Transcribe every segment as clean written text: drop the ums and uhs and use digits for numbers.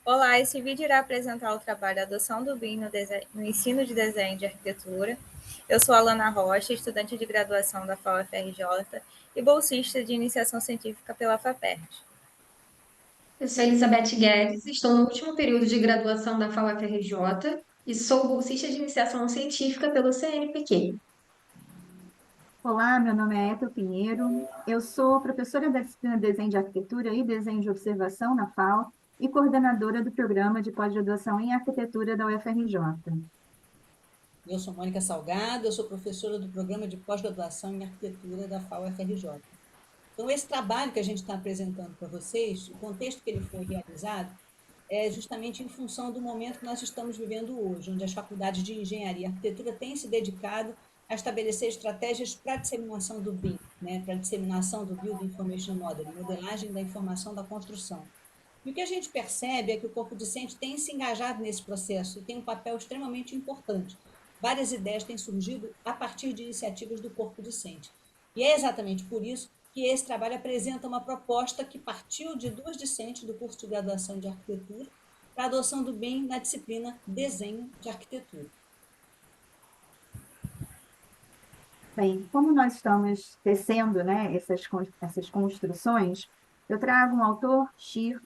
Olá, esse vídeo irá apresentar o trabalho Adoção do BIM no ensino de desenho de arquitetura. Eu sou Alana Rocha, estudante de graduação da FAUFRJ e bolsista de iniciação científica pela FAPERJ. Eu sou Elizabeth Guedes, estou no último período de graduação da FAU-FRJ e sou bolsista de iniciação científica pelo CNPq. Olá, meu nome é Ethel Pinheiro, eu sou professora da disciplina Desenho de Arquitetura e Desenho de Observação na FAO e coordenadora do programa de pós-graduação em Arquitetura da UFRJ. Eu sou Mônica Salgado, eu sou professora do programa de pós-graduação em arquitetura da FAO-FRJ. Então, esse trabalho que a gente está apresentando para vocês, o contexto que ele foi realizado, é justamente em função do momento que nós estamos vivendo hoje, onde as faculdades de engenharia e arquitetura têm se dedicado a estabelecer estratégias para a disseminação do BIM, né, para a disseminação do Building Information Modeling, modelagem da informação da construção. E o que a gente percebe é que o corpo docente tem se engajado nesse processo e tem um papel extremamente importante. Várias ideias têm surgido a partir de iniciativas do corpo docente. E é exatamente por isso que esse trabalho apresenta uma proposta que partiu de duas discentes do curso de graduação de arquitetura para a adoção do BIM na disciplina Desenho de Arquitetura. Bem, como nós estamos tecendo, né, essas construções, eu trago um autor, Shir,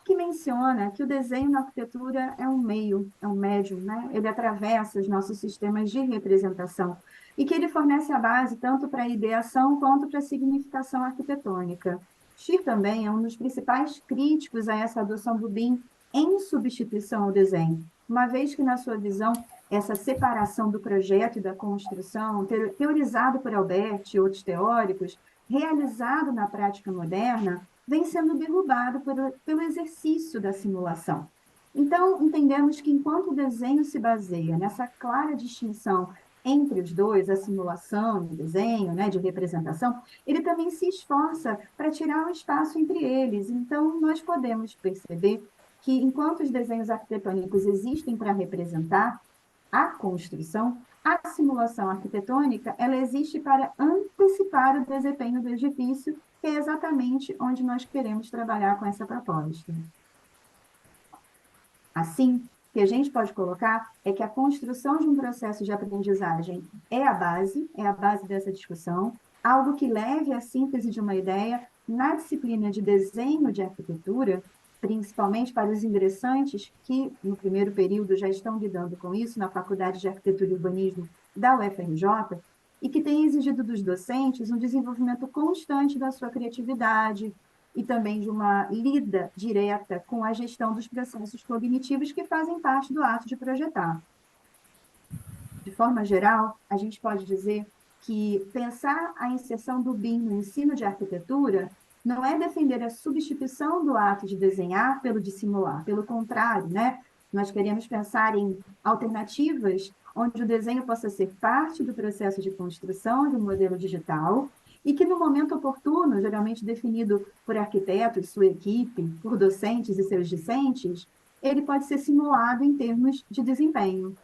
que menciona que o desenho na arquitetura é um meio, é um médium, né? Ele atravessa os nossos sistemas de representação e que ele fornece a base tanto para a ideação quanto para a significação arquitetônica. Shir também é um dos principais críticos a essa adoção do BIM em substituição ao desenho, uma vez que, na sua visão, essa separação do projeto e da construção, teorizado por Albert e outros teóricos, realizado na prática moderna, vem sendo derrubado pelo exercício da simulação. Então, entendemos que enquanto o desenho se baseia nessa clara distinção entre os dois, a simulação e o desenho, né, de representação, ele também se esforça para tirar o espaço entre eles. Então, nós podemos perceber que, enquanto os desenhos arquitetônicos existem para representar a construção, a simulação arquitetônica, ela existe para antecipar o desempenho do edifício, que é exatamente onde nós queremos trabalhar com essa proposta. Assim, o que a gente pode colocar é que a construção de um processo de aprendizagem é a base dessa discussão, algo que leve à síntese de uma ideia na disciplina de desenho de arquitetura, principalmente para os ingressantes que, no primeiro período, já estão lidando com isso na Faculdade de Arquitetura e Urbanismo da UFRJ, e que tem exigido dos docentes um desenvolvimento constante da sua criatividade, e também de uma lida direta com a gestão dos processos cognitivos que fazem parte do ato de projetar. De forma geral, a gente pode dizer que pensar a inserção do BIM no ensino de arquitetura não é defender a substituição do ato de desenhar pelo de simular, pelo contrário, né? Nós queremos pensar em alternativas onde o desenho possa ser parte do processo de construção de um modelo digital e que, no momento oportuno, geralmente definido por arquitetos, sua equipe, por docentes e seus discentes, ele pode ser simulado em termos de desempenho.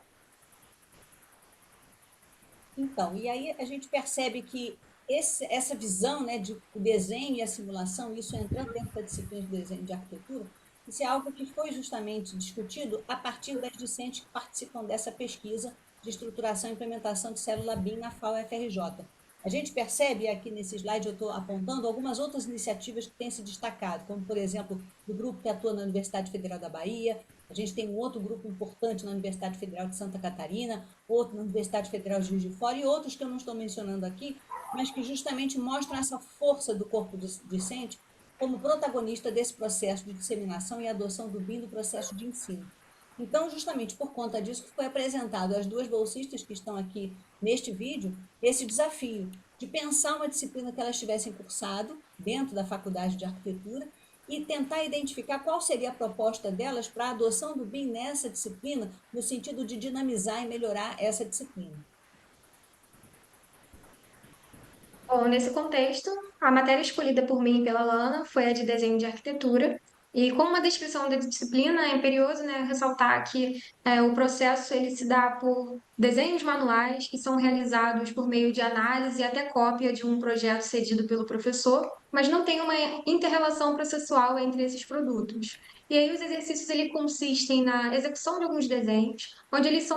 Então, e aí a gente percebe que essa visão, né, de o desenho e a simulação, isso entrando dentro da disciplina de desenho de arquitetura, isso é algo que foi justamente discutido a partir das discentes que participam dessa pesquisa de estruturação e implementação de célula BIM na FAO-FRJ. A gente percebe, aqui nesse slide eu estou apontando algumas outras iniciativas que têm se destacado, como, por exemplo, do grupo que atua na Universidade Federal da Bahia, a gente tem um outro grupo importante na Universidade Federal de Santa Catarina, outro na Universidade Federal de Juiz de Fora e outros que eu não estou mencionando aqui, mas que justamente mostram essa força do corpo docente como protagonista desse processo de disseminação e adoção do BIM do processo de ensino. Então, justamente por conta disso que foi apresentado às duas bolsistas que estão aqui neste vídeo, esse desafio de pensar uma disciplina que elas tivessem cursado dentro da Faculdade de Arquitetura e tentar identificar qual seria a proposta delas para a adoção do BIM nessa disciplina, no sentido de dinamizar e melhorar essa disciplina. Bom, nesse contexto, a matéria escolhida por mim e pela Lana foi a de desenho de arquitetura. E como uma descrição da disciplina, é imperioso, né, ressaltar que o processo ele se dá por desenhos manuais que são realizados por meio de análise e até cópia de um projeto cedido pelo professor, mas não tem uma inter-relação processual entre esses produtos. E aí os exercícios ele consistem na execução de alguns desenhos, onde eles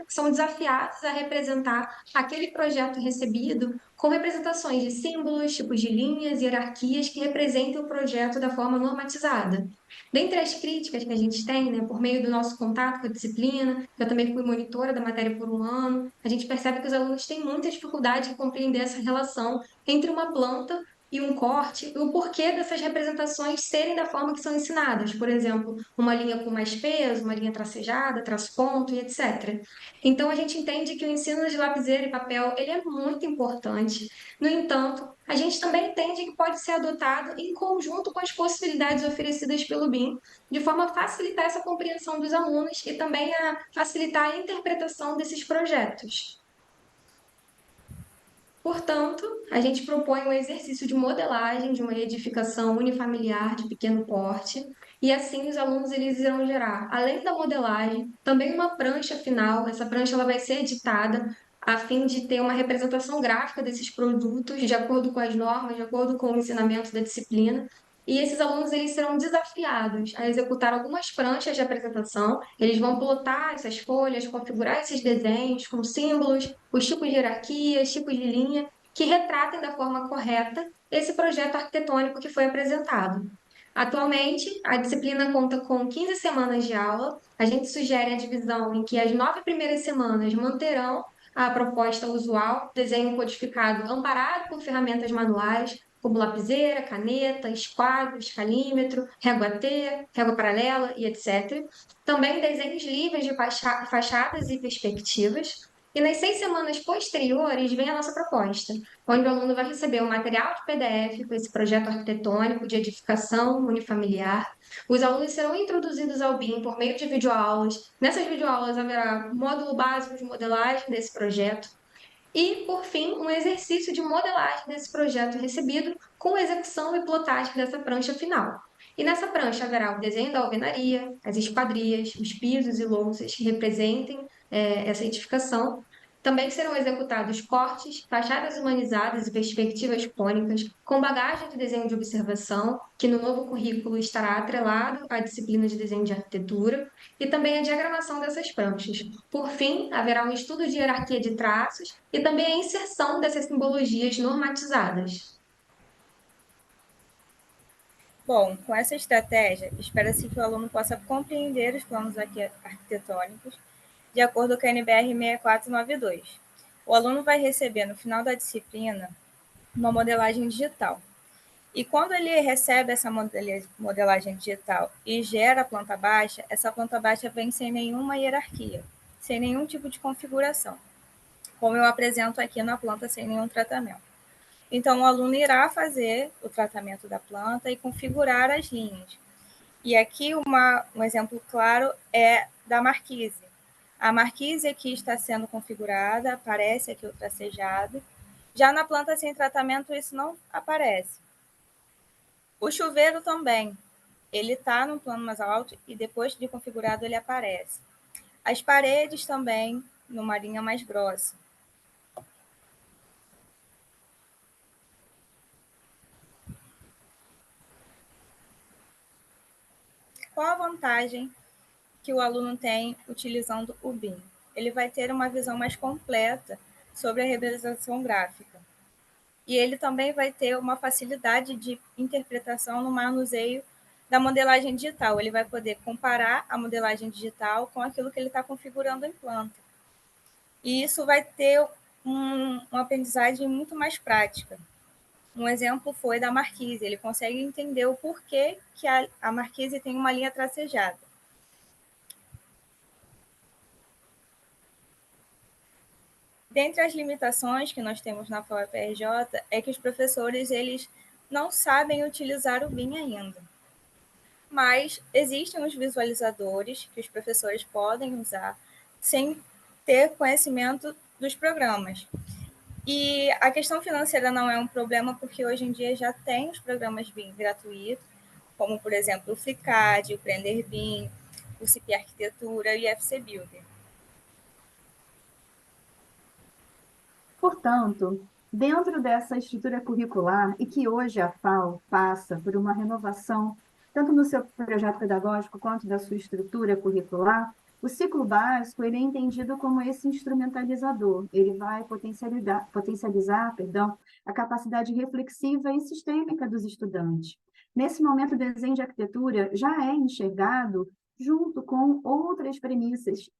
são desafiados a representar aquele projeto recebido com representações de símbolos, tipos de linhas e hierarquias que representem o projeto da forma normatizada. Dentre as críticas que a gente tem, né, por meio do nosso contato com a disciplina, que eu também fui monitora da matéria por um ano, a gente percebe que os alunos têm muita dificuldade em compreender essa relação entre uma planta e um corte, e o porquê dessas representações serem da forma que são ensinadas. Por exemplo, uma linha com mais peso, uma linha tracejada, traço-ponto e etc. Então, a gente entende que o ensino de lapiseira e papel ele é muito importante. No entanto, a gente também entende que pode ser adotado em conjunto com as possibilidades oferecidas pelo BIM, de forma a facilitar essa compreensão dos alunos e também a facilitar a interpretação desses projetos. Portanto, a gente propõe um exercício de modelagem de uma edificação unifamiliar de pequeno porte, e assim os alunos eles irão gerar, além da modelagem, também uma prancha final. Essa prancha ela vai ser editada a fim de ter uma representação gráfica desses produtos, de acordo com as normas, de acordo com o ensinamento da disciplina. E esses alunos eles serão desafiados a executar algumas pranchas de apresentação. Eles vão plotar essas folhas, configurar esses desenhos com símbolos, os tipos de hierarquias, tipos de linha, que retratem da forma correta esse projeto arquitetônico que foi apresentado. Atualmente, a disciplina conta com 15 semanas de aula. A gente sugere a divisão em que as 9 primeiras semanas manterão a proposta usual, desenho codificado amparado por ferramentas manuais, como lapiseira, caneta, esquadro, escalímetro, régua T, régua paralela e etc. Também desenhos livres de fachadas e perspectivas. E nas 6 semanas posteriores vem a nossa proposta, onde o aluno vai receber um material de PDF com esse projeto arquitetônico de edificação unifamiliar. Os alunos serão introduzidos ao BIM por meio de videoaulas. Nessas videoaulas haverá um módulo básico de modelagem desse projeto, e, por fim, um exercício de modelagem desse projeto recebido com execução e plotagem dessa prancha final. E nessa prancha haverá o desenho da alvenaria, as esquadrias, os pisos e louças que representem essa edificação. Também serão executados cortes, fachadas humanizadas e perspectivas cônicas, com bagagem de desenho de observação, que no novo currículo estará atrelado à disciplina de desenho de arquitetura, e também a diagramação dessas pranchas. Por fim, haverá um estudo de hierarquia de traços e também a inserção dessas simbologias normatizadas. Bom, com essa estratégia, espera-se que o aluno possa compreender os planos arquitetônicos de acordo com a NBR 6492. O aluno vai receber, no final da disciplina, uma modelagem digital. E quando ele recebe essa modelagem digital e gera a planta baixa, essa planta baixa vem sem nenhuma hierarquia, sem nenhum tipo de configuração, como eu apresento aqui na planta sem nenhum tratamento. Então, o aluno irá fazer o tratamento da planta e configurar as linhas. E aqui um exemplo claro é da marquise. A marquise aqui está sendo configurada, aparece aqui o tracejado. Já na planta sem tratamento, isso não aparece. O chuveiro também. Ele está no plano mais alto e depois de configurado ele aparece. As paredes também, numa linha mais grossa. Qual a vantagem que o aluno tem utilizando o BIM? Ele vai ter uma visão mais completa sobre a representação gráfica. E ele também vai ter uma facilidade de interpretação no manuseio da modelagem digital. Ele vai poder comparar a modelagem digital com aquilo que ele está configurando em planta. E isso vai ter uma aprendizagem muito mais prática. Um exemplo foi da marquise. Ele consegue entender o porquê que a marquise tem uma linha tracejada. Dentre as limitações que nós temos na FAUFRJ é que os professores eles não sabem utilizar o BIM ainda. Mas existem os visualizadores que os professores podem usar sem ter conhecimento dos programas. E a questão financeira não é um problema, porque hoje em dia já tem os programas BIM gratuitos, como, por exemplo, o FliCAD, o Prender BIM, o CP Arquitetura e o FC Builder. Portanto, dentro dessa estrutura curricular, e que hoje a FAO passa por uma renovação, tanto no seu projeto pedagógico quanto da sua estrutura curricular, o ciclo básico ele é entendido como esse instrumentalizador. Ele vai potencializar, perdão, a capacidade reflexiva e sistêmica dos estudantes. Nesse momento, o desenho de arquitetura já é enxergado junto com outras premissas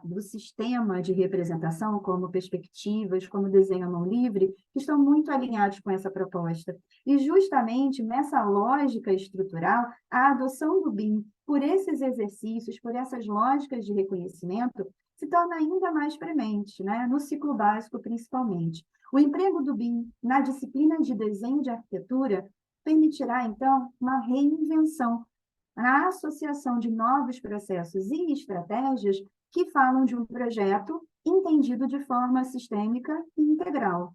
do sistema de representação, como perspectivas, como desenho à mão livre, que estão muito alinhados com essa proposta. E justamente nessa lógica estrutural, a adoção do BIM por esses exercícios, por essas lógicas de reconhecimento, se torna ainda mais premente, né? No ciclo básico principalmente. O emprego do BIM na disciplina de desenho de arquitetura permitirá, então, uma reinvenção, a associação de novos processos e estratégias que falam de um projeto entendido de forma sistêmica e integral.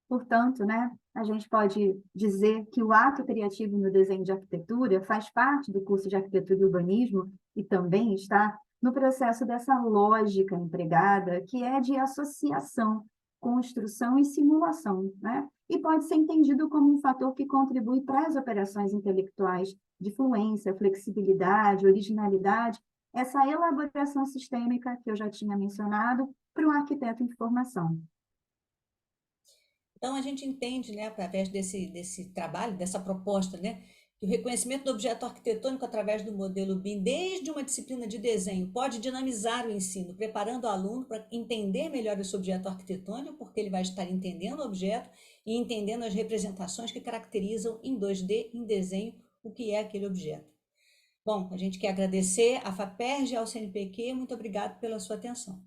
Portanto, né, a gente pode dizer que o ato criativo no desenho de arquitetura faz parte do curso de arquitetura e urbanismo e também está no processo dessa lógica empregada, que é de associação, construção e simulação, né? E pode ser entendido como um fator que contribui para as operações intelectuais de fluência, flexibilidade, originalidade, essa elaboração sistêmica que eu já tinha mencionado para um arquiteto em formação. Então, a gente entende, né, através desse trabalho, dessa proposta, né, que o reconhecimento do objeto arquitetônico através do modelo BIM, desde uma disciplina de desenho, pode dinamizar o ensino, preparando o aluno para entender melhor esse objeto arquitetônico, porque ele vai estar entendendo o objeto e entendendo as representações que caracterizam em 2D, em desenho, o que é aquele objeto. Bom, a gente quer agradecer à FAPERJ e ao CNPq, muito obrigado pela sua atenção.